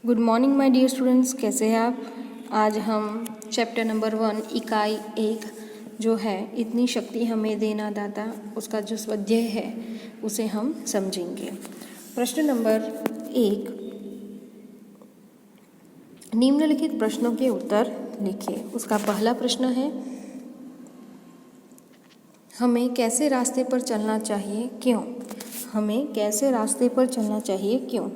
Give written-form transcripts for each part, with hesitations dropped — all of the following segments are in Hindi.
Good morning my dear students, कैसे हैं आप। आज हम चैप्टर नंबर 1 इकाई 1 जो है इतनी शक्ति हमें देना दाता, उसका जो स्वाध्याय है उसे हम समझेंगे। प्रश्न नंबर 1, निम्नलिखित प्रश्नों के उत्तर लिखिए। उसका पहला प्रश्न है, हमें कैसे रास्ते पर चलना चाहिए, क्यों। हमें कैसे रास्ते पर चलना चाहिए, क्यों।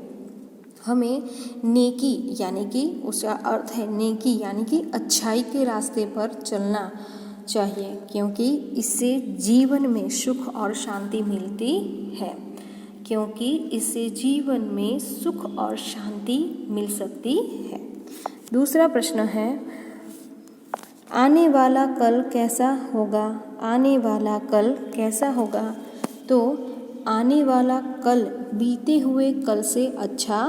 हमें नेकी यानी कि उसका अर्थ है नेकी यानी कि अच्छाई के रास्ते पर चलना चाहिए, क्योंकि इससे जीवन में सुख और शांति मिलती है। क्योंकि इससे जीवन में सुख और शांति मिल सकती है। दूसरा प्रश्न है, आने वाला कल कैसा होगा। आने वाला कल कैसा होगा। तो आने वाला कल बीते हुए कल से अच्छा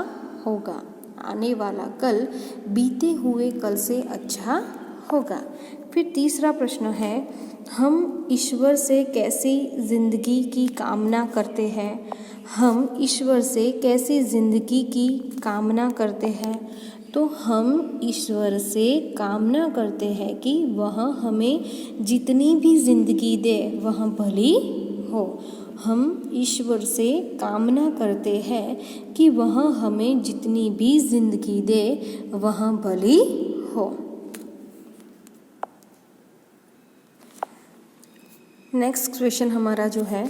होगा। आने वाला कल बीते हुए कल से अच्छा होगा। फिर तीसरा प्रश्न है, हम ईश्वर से कैसी जिंदगी की कामना करते हैं। हम ईश्वर से कैसी जिंदगी की कामना करते हैं। तो हम ईश्वर से कामना करते हैं कि वह हमें जितनी भी जिंदगी दे वह भली हो। हम ईश्वर से कामना करते हैं कि वह हमें जितनी भी जिंदगी दे वह भली हो। नेक्स्ट क्वेश्चन हमारा जो है,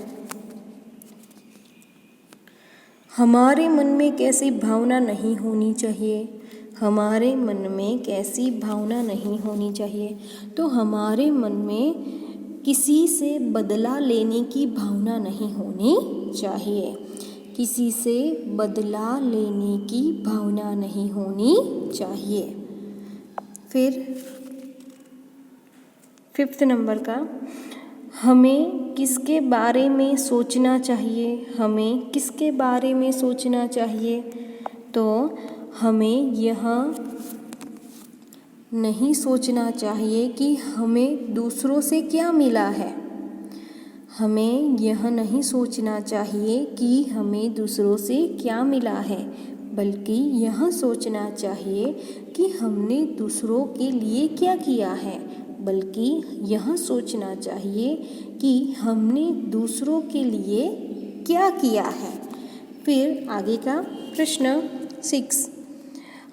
हमारे मन में कैसी भावना नहीं होनी चाहिए। हमारे मन में कैसी भावना नहीं होनी चाहिए। तो हमारे मन में किसी से बदला लेने की भावना नहीं होनी चाहिए। किसी से बदला लेने की भावना नहीं होनी चाहिए। फिर 5th नंबर का, हमें किसके बारे में सोचना चाहिए। हमें किसके बारे में सोचना चाहिए। तो हमें यह नहीं सोचना चाहिए कि हमें दूसरों से क्या मिला है। हमें यह नहीं सोचना चाहिए कि हमें दूसरों से क्या मिला है, बल्कि यह सोचना चाहिए कि हमने दूसरों के लिए क्या किया है। बल्कि यह सोचना चाहिए कि हमने दूसरों के लिए क्या किया है। फिर आगे का प्रश्न 6,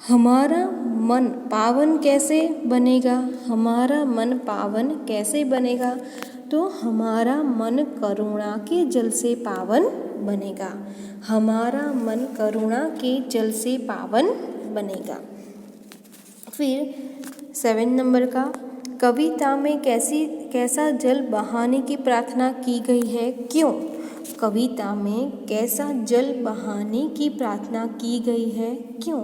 हमारा मन पावन कैसे बनेगा। हमारा मन पावन कैसे बनेगा। तो हमारा मन करुणा के जल से पावन बनेगा। हमारा मन करुणा के जल से पावन बनेगा। फिर 7 नंबर का, कविता में कैसा जल बहाने की प्रार्थना की गई है, क्यों। कविता में कैसा जल बहाने की प्रार्थना की गई है, क्यों।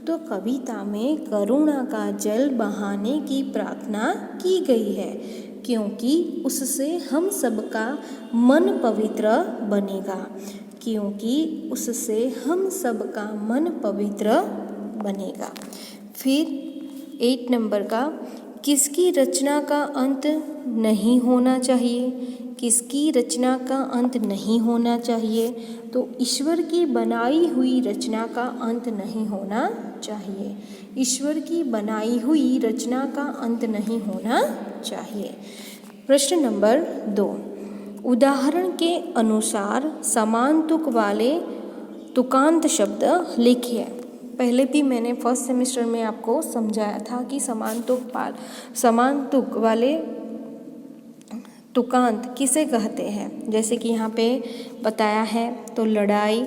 तो कविता में करुणा का जल बहाने की प्रार्थना की गई है, क्योंकि उससे हम सबका मन पवित्र बनेगा। क्योंकि उससे हम सबका मन पवित्र बनेगा। फिर 8 नंबर का, किसकी रचना का अंत नहीं होना चाहिए। किसकी रचना का अंत नहीं होना चाहिए। तो ईश्वर की बनाई हुई रचना का अंत नहीं होना चाहिए। ईश्वर की बनाई हुई रचना का अंत नहीं होना चाहिए। प्रश्न नंबर 2, उदाहरण के अनुसार समान तुक वाले तुकांत शब्द लिखिए। पहले भी मैंने फर्स्ट सेमेस्टर में आपको समझाया था कि समान तुक वाले तुकांत किसे कहते हैं। जैसे कि यहाँ पे बताया है, तो लड़ाई,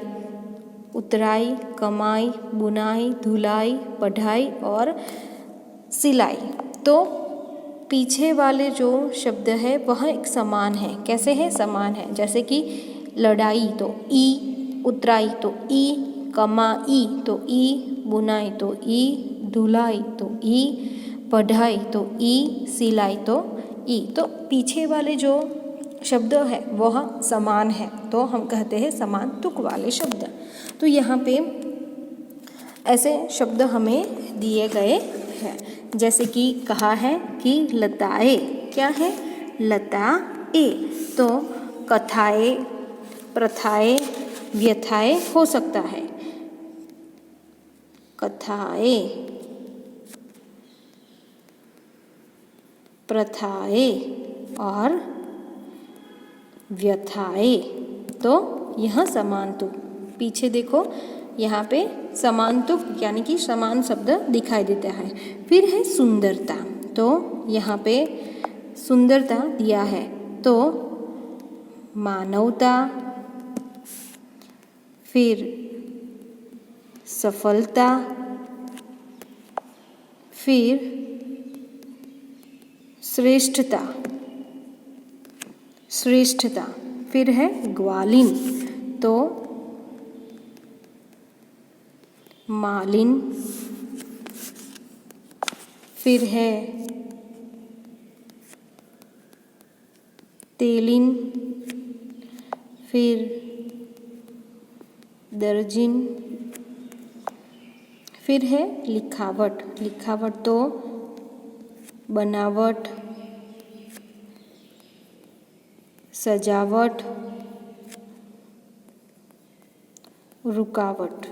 उतराई, कमाई, बुनाई, धुलाई, पढ़ाई और सिलाई। तो पीछे वाले जो शब्द है वह एक समान है। कैसे है, समान है। जैसे कि लड़ाई तो ई, उतराई तो ई, कमाई तो ई, बुनाई तो ई, धुलाई तो ई, पढ़ाई तो ई, सिलाई तो ई। तो पीछे वाले जो शब्द है वह समान है, तो हम कहते हैं समान तुक वाले शब्द। तो यहाँ पे ऐसे शब्द हमें दिए गए हैं। जैसे कि कहा है कि लताए, क्या है, लताए। तो कथाएं, प्रथाएं, व्यथाएं हो सकता है। कथाएं, प्रथाएं और व्यथाएं। तो यह समानतुक, पीछे देखो यहाँ पे समानतुक यानी कि समान शब्द दिखाई देता है। फिर है सुंदरता, तो यहाँ पे सुंदरता दिया है, तो मानवता, फिर सफलता, फिर श्रेष्ठता, श्रेष्ठता, फिर है ग्वालिन, तो मालिन, फिर है तेलिन, फिर दर्जिन, फिर है लिखावट, लिखावट तो बनावट, सजावट, रुकावट।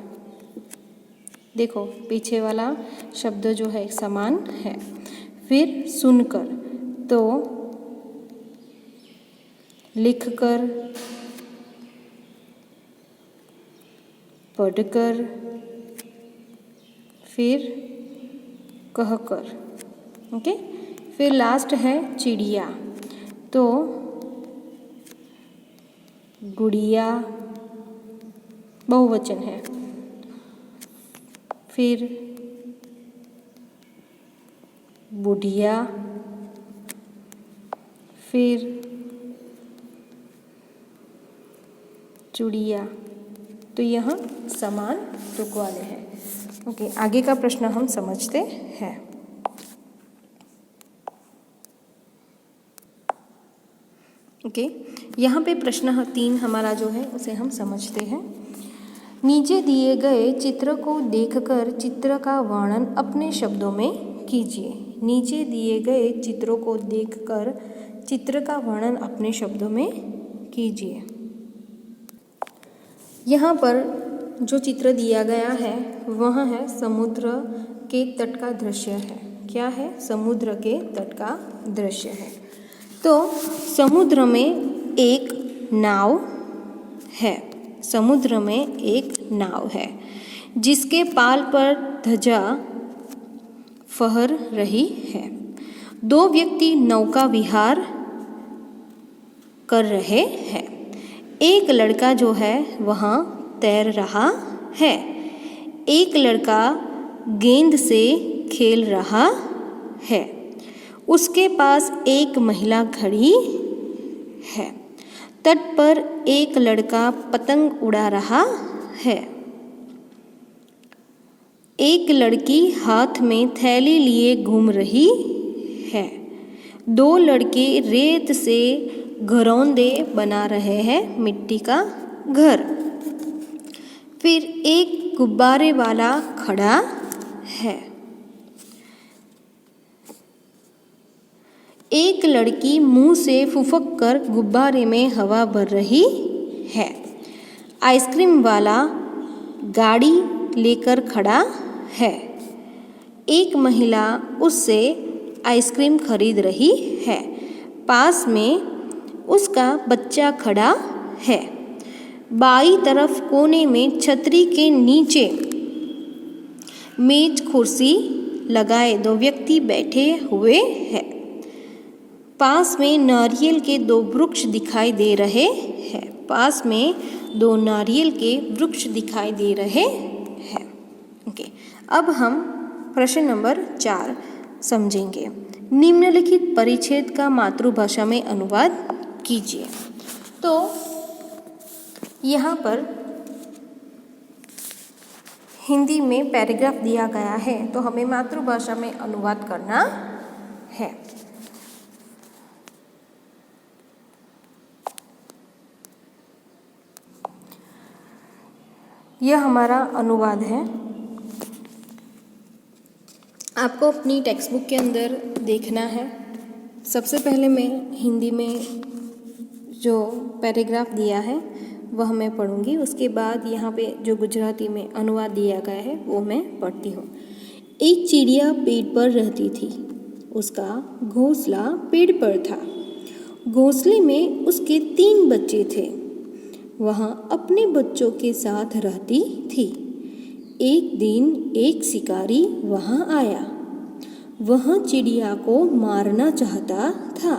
देखो पीछे वाला शब्द जो है समान है। फिर सुनकर, तो लिखकर, पढ़कर, फिर कहकर। ओके, फिर लास्ट है चिड़िया, तो गुड़िया बहुवचन है, फिर बुढ़िया, फिर चुड़िया। तो यह समान तुक वाले हैं। ओके, आगे का प्रश्न हम समझते हैं। ओके, यहाँ पे प्रश्न 3 हमारा जो है उसे हम समझते हैं। नीचे दिए गए चित्र को देखकर चित्र का वर्णन अपने शब्दों में कीजिए। नीचे दिए गए चित्रों को देखकर चित्र का वर्णन अपने शब्दों में कीजिए। यहाँ पर जो चित्र दिया गया है वह है समुद्र के तट का दृश्य है। क्या है? समुद्र के तट का दृश्य है। तो समुद्र में एक नाव है, समुद्र में एक नाव है जिसके पाल पर ध्वजा फहर रही है। 2 व्यक्ति नौका विहार कर रहे हैं। एक लड़का जो है वहाँ तैर रहा है। एक लड़का गेंद से खेल रहा है। उसके पास एक महिला खड़ी है। तट पर एक लड़का पतंग उड़ा रहा है। एक लड़की हाथ में थैली लिए घूम रही है। 2 लड़के रेत से घरौंदे बना रहे हैं, मिट्टी का घर। फिर एक गुब्बारे वाला खड़ा है। एक लड़की मुंह से फुफक कर गुब्बारे में हवा भर रही है। आइसक्रीम वाला गाड़ी लेकर खड़ा है। एक महिला उससे आइसक्रीम खरीद रही है। पास में उसका बच्चा खड़ा है। बाईं तरफ कोने में छतरी के नीचे मेज कुर्सी लगाए 2 व्यक्ति बैठे हुए हैं। पास में नारियल के 2 वृक्ष दिखाई दे रहे हैं। पास में 2 नारियल के वृक्ष दिखाई दे रहे हैं। ओके, अब हम प्रश्न नंबर 4 समझेंगे। निम्नलिखित परिच्छेद का मातृभाषा में अनुवाद कीजिए। तो यहाँ पर हिंदी में पैराग्राफ दिया गया है, तो हमें मातृभाषा में अनुवाद करना है। यह हमारा अनुवाद है। आपको अपनी टेक्स्ट बुक के अंदर देखना है। सबसे पहले मैं हिंदी में जो पैराग्राफ दिया है वह मैं पढ़ूंगी। उसके बाद यहाँ पे जो गुजराती में अनुवाद दिया गया है वो मैं पढ़ती हूँ। एक चिड़िया पेड़ पर रहती थी। उसका घोंसला पेड़ पर था। घोंसले में उसके 3 बच्चे थे। वह अपने बच्चों के साथ रहती थी। एक दिन एक शिकारी वहाँ आया। वह चिड़िया को मारना चाहता था।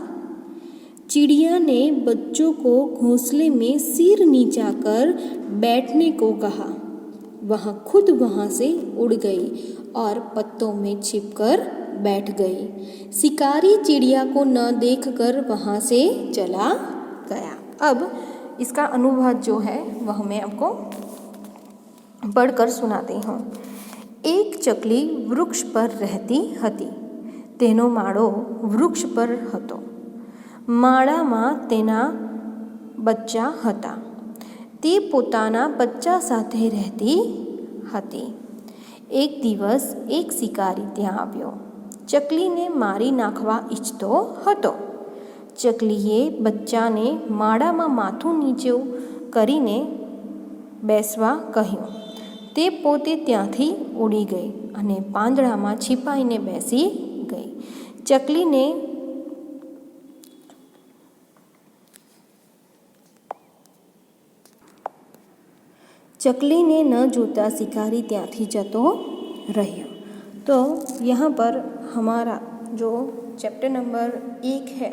चिड़िया ने बच्चों को घोंसले में सिर नीचा कर बैठने को कहा। वह खुद वहाँ से उड़ गई और पत्तों में छिपकर बैठ गई। शिकारी चिड़िया को न देखकर वहाँ से चला गया। अब इसका अनुवाद जो है वह मैं आपको पढ़कर सुनाती हूँ। एक चकली वृक्ष पर रहती હતી। તેનો માળો વૃક્ષ પર હતો। માળામાં તેના બચ્ચા હતા। તે પોતાના બચ્ચા સાથે રહેતી હતી। એક દિવસ એક શિકારી ત્યાં આવ્યો। ચકલીને મારી નાખવા ઈચ્છતો હતો। ચકલીએ બચ્ચાને માળામાં માથું નીચું કરીને બેસવા કહ્યું। તે પોતે ત્યાંથી ઉડી ગઈ અને પાંદડામાં छिपाઈને બેસી ગઈ। चकलीने न जोता शिकारी ત્યાંથી જતો રહ્યો। तो यहाँ पर हमारा जो चैप्टर नंबर 1 है,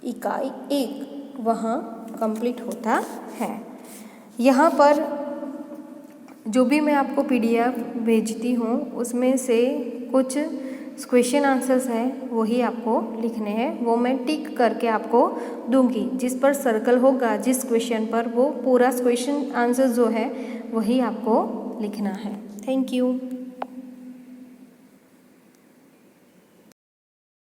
इकाई 1, वहाँ कंप्लीट होता है। यहाँ पर जो भी मैं आपको PDF भेजती हूँ उसमें से कुछ क्वेश्चन आंसर्स हैं वही आपको लिखने हैं। वो मैं टिक करके आपको दूंगी। जिस पर सर्कल होगा जिस क्वेश्चन पर, वो पूरा क्वेश्चन आंसर जो है वही आपको लिखना है। Thank you.